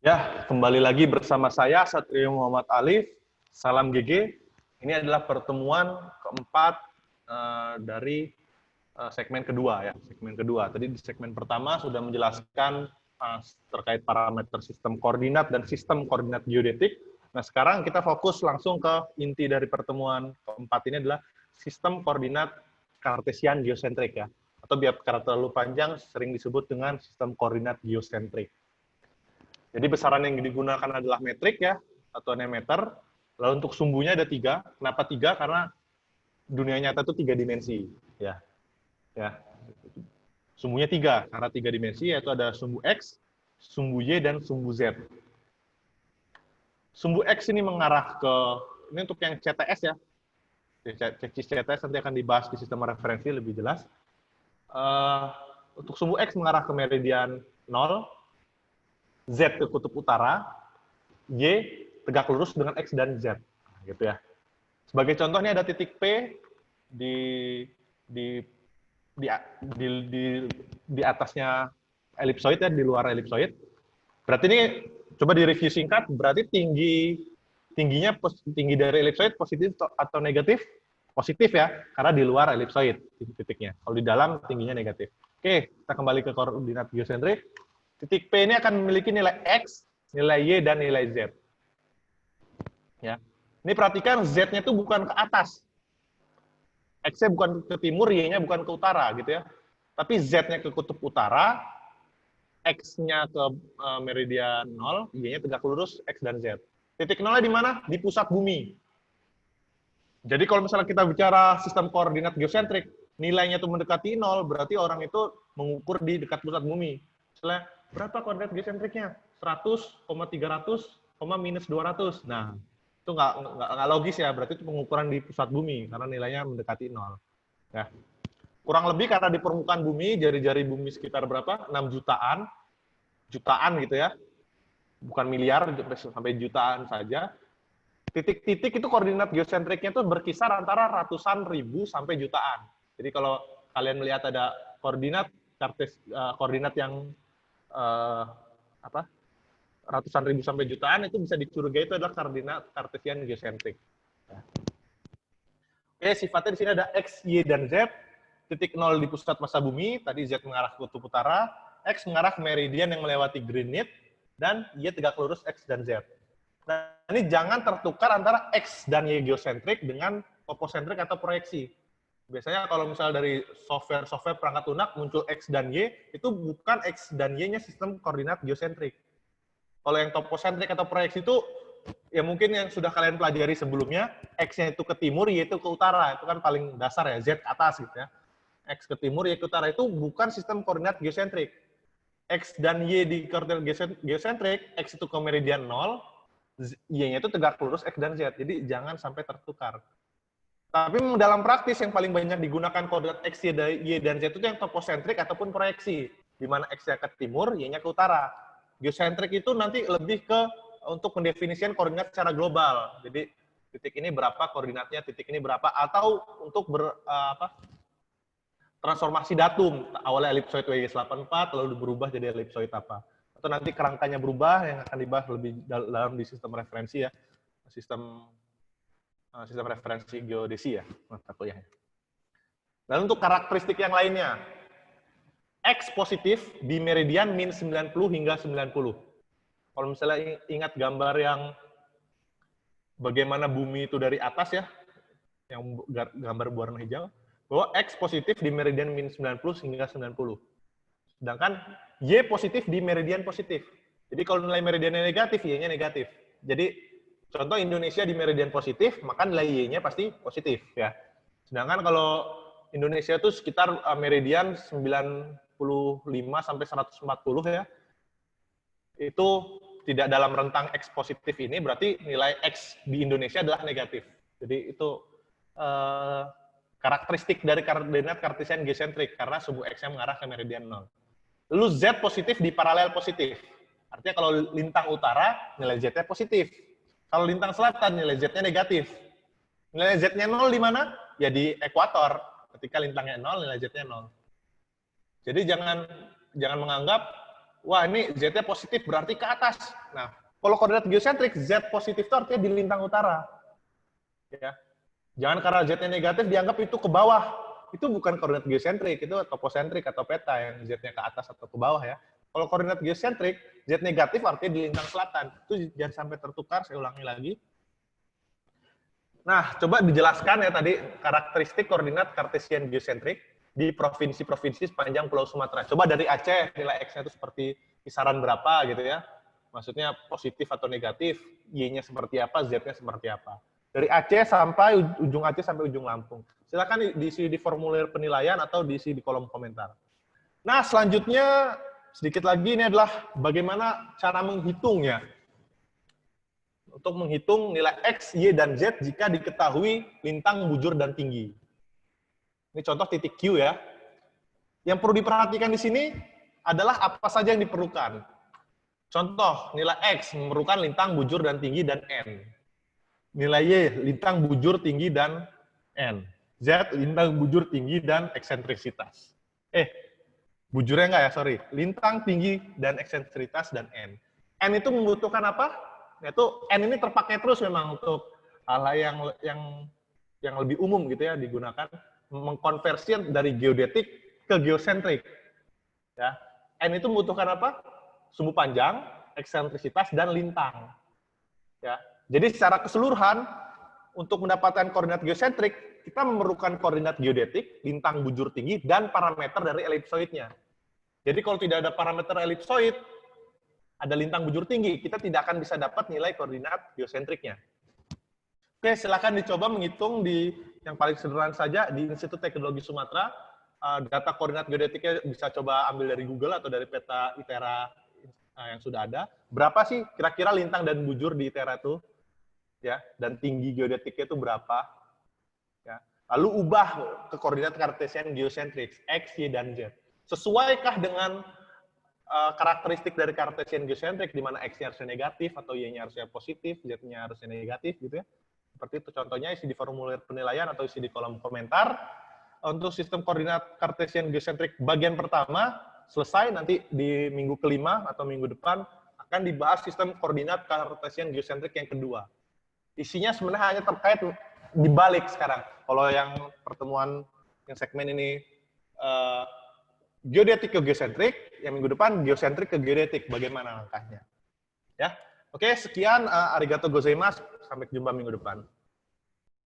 Ya, kembali lagi bersama saya, Satrio Muhammad Alif. Salam GG. Ini adalah pertemuan keempat dari segmen kedua ya. Segmen kedua. Tadi di segmen pertama sudah menjelaskan terkait parameter sistem koordinat dan sistem koordinat geodetik. Nah, sekarang kita fokus langsung ke inti dari pertemuan keempat ini adalah sistem koordinat kartesian geosentrik ya. Atau biar terlalu panjang sering disebut dengan sistem koordinat geosentrik. Jadi besaran yang digunakan adalah metrik ya, atau meter. Lalu untuk sumbunya ada 3. Kenapa 3? Karena dunia nyata itu 3 dimensi. Ya. Sumbunya 3, karena 3 dimensi, yaitu ada sumbu X, sumbu Y, dan sumbu Z. Sumbu X ini mengarah ke, ini untuk yang CTS ya. CTS nanti akan dibahas di sistem referensi lebih jelas. Untuk sumbu X mengarah ke meridian 0, Z ke kutub utara, Y tegak lurus dengan X dan Z. Gitu ya. Sebagai contoh ini ada titik P di atasnya elipsoid ya, di luar elipsoid. Berarti ini coba direview singkat, berarti tinggi dari elipsoid positif atau negatif? Positif ya, karena di luar elipsoid titiknya. Kalau di dalam tingginya negatif. Oke, kita kembali ke koordinat geosentrik. Titik P ini akan memiliki nilai X, nilai Y, dan nilai Z. Ya. Ini perhatikan Z-nya itu bukan ke atas. X-nya bukan ke timur, Y-nya bukan ke utara, gitu ya. Tapi Z-nya ke kutub utara, X-nya ke meridian 0, Y-nya tegak lurus, X dan Z. Titik 0-nya di mana? Di pusat bumi. Jadi kalau misalnya kita bicara sistem koordinat geosentrik, nilainya itu mendekati 0, berarti orang itu mengukur di dekat pusat bumi. Misalnya, berapa koordinat geosentriknya? 100, 300, minus 200. Nah, itu nggak logis ya, berarti itu pengukuran di pusat bumi, karena nilainya mendekati 0. Ya. Kurang lebih karena di permukaan bumi, jari-jari bumi sekitar berapa? 6 jutaan gitu ya. Bukan miliar, sampai jutaan saja. Titik-titik itu koordinat geosentriknya itu berkisar antara ratusan ribu sampai jutaan. Jadi kalau kalian melihat ada koordinat yang ratusan ribu sampai jutaan, itu bisa dicurigai itu adalah koordinat kartesian geosentrik. Oke, sifatnya di sini ada X, Y, dan Z. Titik 0 di pusat massa bumi, tadi Z mengarah ke kutub utara, X mengarah ke meridian yang melewati Greenwich, dan Y tegak lurus X dan Z. Nah, ini jangan tertukar antara X dan Y geosentrik dengan toposentrik atau proyeksi. Biasanya kalau misal dari software perangkat lunak muncul X dan Y, itu bukan X dan Y-nya sistem koordinat geosentrik. Kalau yang toposentrik atau proyeksi itu, ya mungkin yang sudah kalian pelajari sebelumnya, X-nya itu ke timur, Y itu ke utara. Itu kan paling dasar ya, Z ke atas gitu ya. X ke timur, Y ke utara. Itu bukan sistem koordinat geosentrik. X dan Y di koordinat geosentrik, X itu ke meridian 0, Y-nya itu tegak lurus X dan Z. Jadi jangan sampai tertukar. Tapi dalam praktis yang paling banyak digunakan koordinat X, Y, dan Z itu yang toposentrik ataupun proyeksi. Di mana X-nya ke timur, Y-nya ke utara. Geosentrik itu nanti lebih ke untuk mendefinisikan koordinat secara global. Jadi titik ini berapa koordinatnya, titik ini berapa, atau untuk transformasi datum. Awalnya elipsoid WG84, lalu berubah jadi elipsoid apa. Atau nanti kerangkanya berubah, yang akan dibahas lebih dalam di sistem referensi ya. Sistem referensi geodesi ya, mata kuliahnya. Lalu untuk karakteristik yang lainnya, X positif di meridian min 90 hingga 90. Kalau misalnya ingat gambar yang bagaimana bumi itu dari atas ya, yang gambar berwarna hijau, bahwa X positif di meridian min 90 hingga 90. Sedangkan Y positif di meridian positif. Jadi kalau nilai meridiannya negatif, Y-nya negatif. Jadi contoh Indonesia di meridian positif, maka nilai Y-nya pasti positif ya. Sedangkan kalau Indonesia itu sekitar meridian 95 sampai 140 ya. Itu tidak dalam rentang X positif ini, berarti nilai X di Indonesia adalah negatif. Jadi itu karakteristik dari koordinat kartesian geosentrik karena sumbu X-nya mengarah ke meridian 0. Lalu Z positif di paralel positif. Artinya kalau lintang utara, nilai Z-nya positif. Kalau lintang selatan, nilai Z-nya negatif. Nilai Z-nya 0 di mana? Ya di ekuator. Ketika lintangnya 0, nilai Z-nya 0. Jadi jangan menganggap wah ini Z-nya positif berarti ke atas. Nah, kalau koordinat geosentrik, Z positif itu artinya di lintang utara. Ya. Jangan karena Z-nya negatif dianggap itu ke bawah. Itu bukan koordinat geosentrik, itu toposentrik atau peta yang Z-nya ke atas atau ke bawah ya. Kalau koordinat geosentrik, Z negatif artinya di lintang selatan. Itu jangan sampai tertukar, saya ulangi lagi. Nah, coba dijelaskan ya tadi karakteristik koordinat Cartesian geosentrik di provinsi-provinsi sepanjang Pulau Sumatera. Coba dari Aceh, nilai X-nya itu seperti kisaran berapa gitu ya. Maksudnya positif atau negatif, Y-nya seperti apa, Z-nya seperti apa. Dari Aceh sampai ujung Aceh sampai ujung Lampung. Silakan diisi di formulir penilaian atau diisi di kolom komentar. Nah, selanjutnya sedikit lagi ini adalah bagaimana cara menghitungnya. Untuk menghitung nilai X, Y, dan Z jika diketahui lintang, bujur, dan tinggi. Ini contoh titik Q ya. Yang perlu diperhatikan di sini adalah apa saja yang diperlukan. Contoh, nilai X memerlukan lintang, bujur, dan tinggi, dan N. Nilai Y, lintang, bujur, tinggi, dan N. Z, lintang, bujur, tinggi, dan eksentrisitas. Bujurnya enggak ya, sorry. Lintang, tinggi, dan eksentrisitas, dan N. N itu membutuhkan apa? Yaitu N ini terpakai terus memang untuk hal yang lebih umum gitu ya, digunakan mengkonversi dari geodetik ke geosentrik. Ya. N itu membutuhkan apa? Sumbu panjang, eksentrisitas, dan lintang. Ya. Jadi secara keseluruhan, untuk mendapatkan koordinat geosentrik, kita memerlukan koordinat geodetik, lintang, bujur, tinggi, dan parameter dari elipsoidnya. Jadi kalau tidak ada parameter elipsoid, ada lintang bujur tinggi, kita tidak akan bisa dapat nilai koordinat geosentriknya. Oke, silakan dicoba menghitung di yang paling sederhana saja di Institut Teknologi Sumatera. Data koordinat geodetiknya bisa coba ambil dari Google atau dari peta ITERA yang sudah ada. Berapa sih kira-kira lintang dan bujur di ITERA itu? Ya, dan tinggi geodetiknya itu berapa? Ya. Lalu ubah ke koordinat Cartesian geosentrik, X, Y, dan Z. Sesuaikah dengan karakteristik dari Cartesian geosentrik, di mana X-nya harusnya negatif, atau Y-nya harusnya positif, Z-nya harusnya negatif, gitu ya. Seperti itu contohnya, isi di formulir penilaian atau isi di kolom komentar. Untuk sistem koordinat Cartesian geosentrik bagian pertama, selesai, nanti di minggu kelima atau minggu depan, akan dibahas sistem koordinat Cartesian geosentrik yang kedua. Isinya sebenarnya hanya terkait dibalik sekarang. Kalau yang pertemuan, yang segmen ini, geodetik ke geosentrik, yang minggu depan geosentrik ke geodetik, bagaimana langkahnya. Ya, oke, sekian, arigato gozaimasu, sampai jumpa minggu depan.